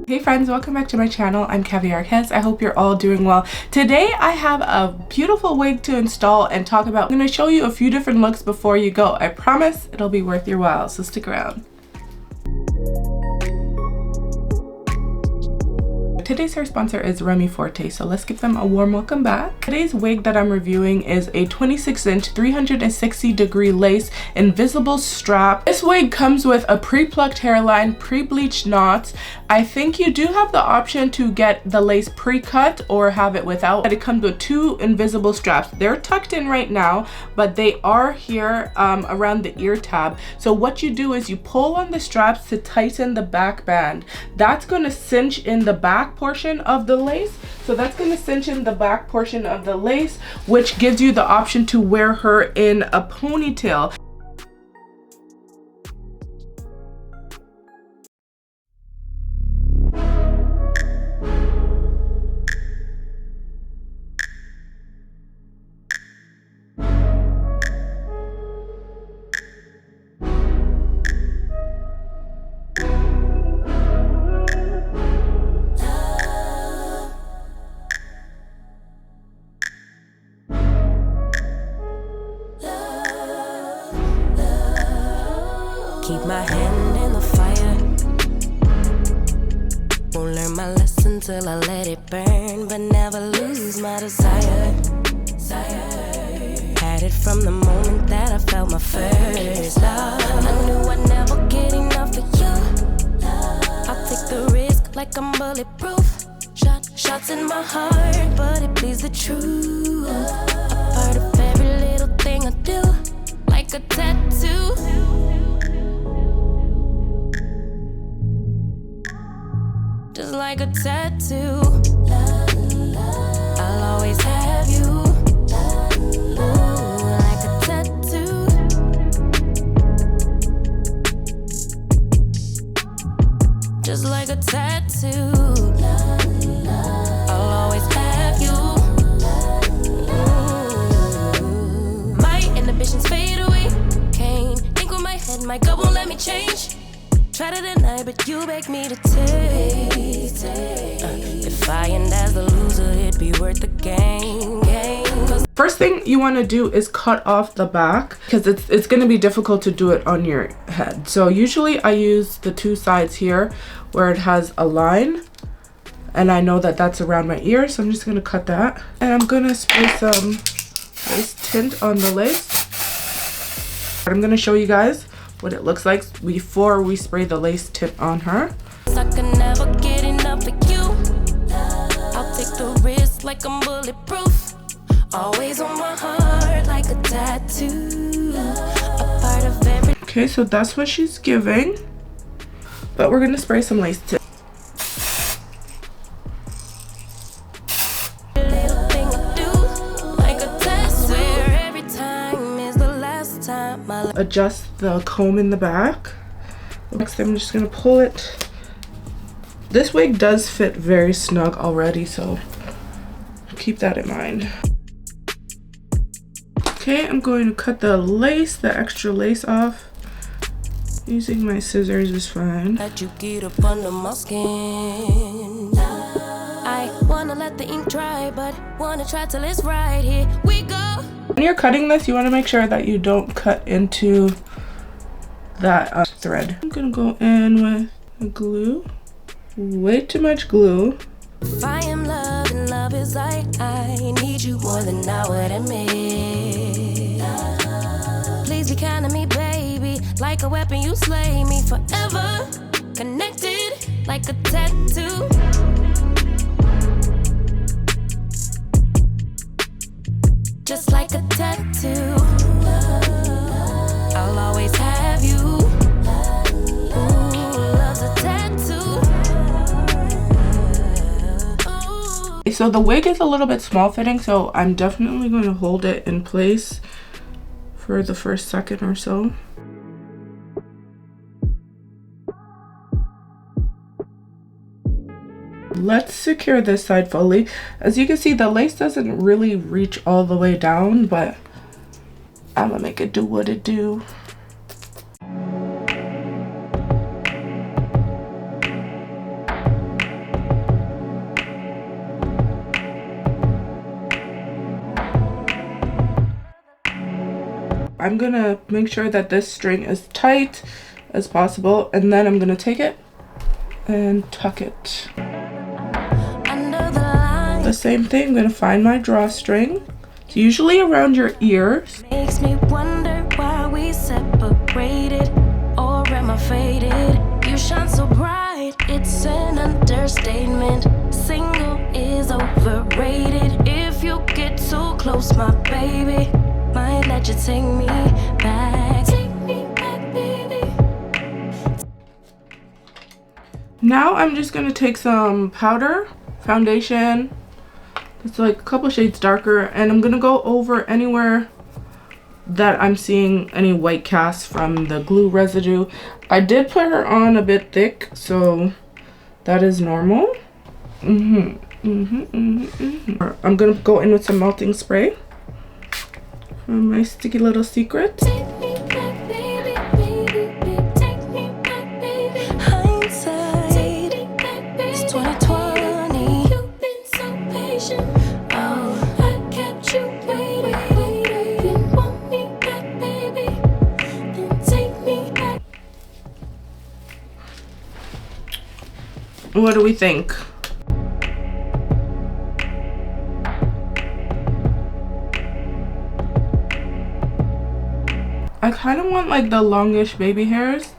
Hey friends, welcome back to my channel. I'm Kaviar. I hope you're all doing well. Today I have a beautiful wig to install and talk about. I'm going to show you a few different looks before you go. I promise it'll be worth your while, so stick around. Today's hair sponsor is Remy Forte, so let's give them a warm welcome back. Today's wig that I'm reviewing is a 26-inch 360-degree lace invisible strap. This wig comes with a pre-plucked hairline, pre-bleached knots. I think you do have the option to get the lace pre-cut or have it without, but it comes with two invisible straps. They're tucked in right now, but they are here around the ear tab. So what you do is you pull on the straps to tighten the back band. That's going to cinch in the back portion of the lace. So that's going to cinch in the back portion of the lace, which gives you the option to wear her in a ponytail. Keep my hand in the fire. Won't learn my lesson till I let it burn, but never lose my desire. Had it from the moment that I felt my first love. I knew I'd never get enough of you. I'll take the risk like I'm bulletproof. Shots in my heart, but it bleeds the truth. A part of every little thing I do, like a tattoo. Just like a tattoo, I'll always have you. Ooh, like a tattoo. Just like a tattoo, I'll always have you. Ooh. My inhibitions fade away. Can't think with my head, my gut won't let me change. Try to deny, but you beg me to taste. If I end as the loser, it'd be worth the game. First thing you want to do is cut off the back, because it's going to be difficult to do it on your head. So usually I use the two sides here where it has a line, and I know that that's around my ear, so I'm just going to cut that. And I'm going to spray some lace tint on the lace. I'm going to show you guys what it looks like before we spray the lace tint on her. I can never get enough of you. I'll take the risk like I'm bulletproof. Always on my heart like a tattoo. A part of every. Okay, so that's what she's giving. But we're gonna spray some lace tint. Adjust the comb in the back. Next, I'm just gonna pull it. This wig does fit very snug already, so keep that in mind. Okay, I'm going to cut the lace, the extra lace off. Using my scissors is fine. That you get up under my skin. I wanna let the ink dry, but wanna try till it's right. Here we go. When you're cutting this, you want to make sure that you don't cut into that thread. I'm gonna go in with glue. Way too much glue. If I am love and love is I need you more than I would admit. Please be kind to me, baby. Like a weapon, you slay me forever. Connected like a tattoo. Just like a tattoo, I'll always have you. Ooh, love's a tattoo. Ooh. So the wig is a little bit small fitting, so I'm definitely going to hold it in place for the first second or so. Let's secure this side fully. As you can see, the lace doesn't really reach all the way down, but I'm gonna make it do what it do. I'm gonna make sure that this string is tight as possible, and then I'm gonna take it and tuck it. The same thing, I'm gonna find my drawstring. It's usually around your ears. Makes me wonder why we separated, or am I faded? You shine so bright, it's an understatement. Single is overrated. If you get too close, my baby, might let you take me back. Take me back, baby. Now I'm just gonna take some powder, foundation. It's like a couple shades darker, and I'm gonna go over anywhere that I'm seeing any white cast from the glue residue. I did put her on a bit thick, so that is normal. I'm gonna go in with some melting spray from my sticky little secret. Take me back, baby, baby, take me back, baby. Hindsight, take me back, baby. It's 2020. You've been so patient. Oh, I kept you waiting. You want me back, baby? Then take me back. What do we think? I kind of want like the longish baby hairs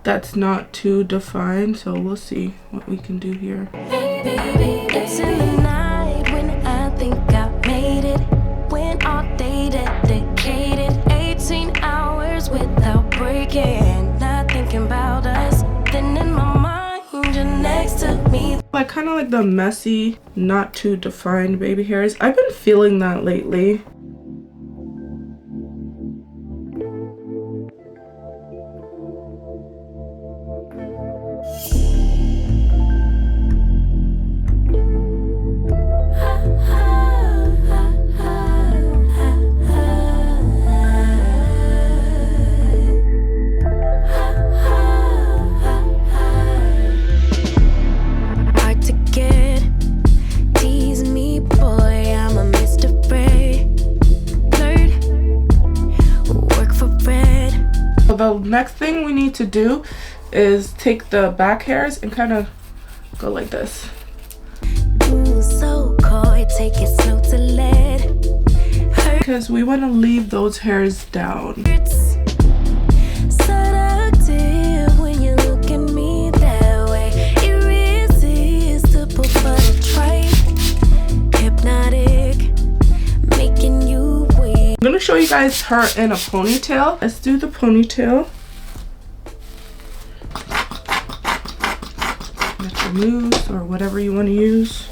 that's not too defined, so we'll see what we can do here. Baby, it's in the night when I think I made it. When all day dedicated, 18 hours without breaking. Not thinking about us, then in my mind you're next to me. I kind of like the messy, not too defined baby hairs. I've been feeling that lately. The next thing we need to do is take the back hairs and kind of go like this. Ooh, so coy, take it slow to let because we want to leave those hairs down. it's seductive when you look at me that way. Irresistible but trite, hypnotic, making you weak. I'm gonna show you guys her in a ponytail. Let's do the ponytail. That's your mousse or whatever you want to use.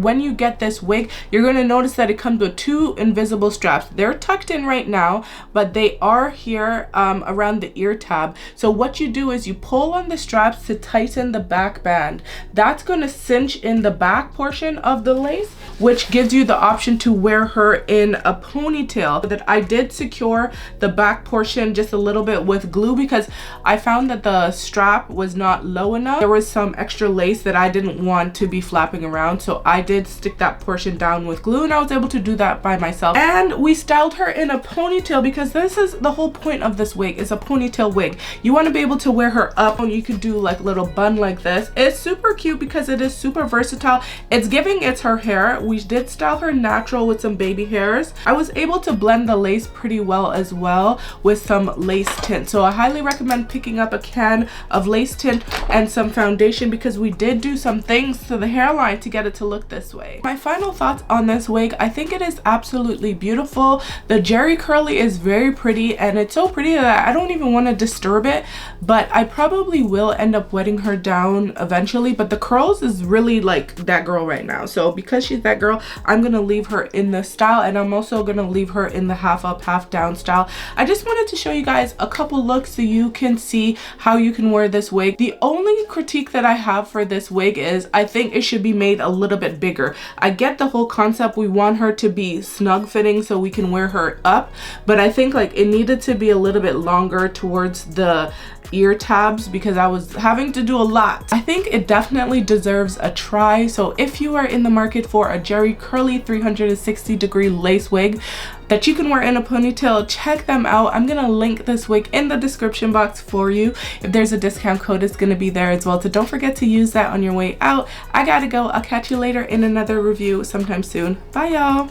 And when you get this wig, you're going to notice that it comes with 2 invisible straps. They're tucked in right now, but they are here around the ear tab. So what you do is you pull on the straps to tighten the back band. That's going to cinch in the back portion of the lace, which gives you the option to wear her in a ponytail. That I did secure the back portion just a little bit with glue because I found that the strap was not low enough. There was some extra lace that I didn't want to be flapping around, so I did stick that portion down with glue, and I was able to do that by myself. And we styled her in a ponytail because this is the whole point of this wig, is a ponytail wig. You want to be able to wear her up, and you could do like little bun like this. It's super cute because it is super versatile. It's giving it's her hair. We did style her natural with some baby hairs. I was able to blend the lace pretty well as well with some lace tint, so I highly recommend picking up a can of lace tint and some foundation because we did do some things to the hairline to get it to look this way. My final thoughts on this wig, I think it is absolutely beautiful. The jerry curly is very pretty, and it's so pretty that I don't even want to disturb it, but I probably will end up wetting her down eventually. But the curls is really like that girl right now, so because she's that girl, I'm gonna leave her in this style, and I'm also gonna leave her in the half up half down style. I just wanted to show you guys a couple looks so you can see how you can wear this wig. The only critique that I have for this wig is I think it should be made a little bit bigger. I get the whole concept, we want her to be snug fitting so we can wear her up, but I think like it needed to be a little bit longer towards the ear tabs because I was having to do a lot. I think it definitely deserves a try. So if you are in the market for a jerry curly 360-degree lace wig that you can wear in a ponytail, check them out. I'm gonna link this wig in the description box for you. If there's a discount code, it's gonna be there as well, so don't forget to use that on your way out. I gotta go. I'll catch you later in another review sometime soon. Bye y'all.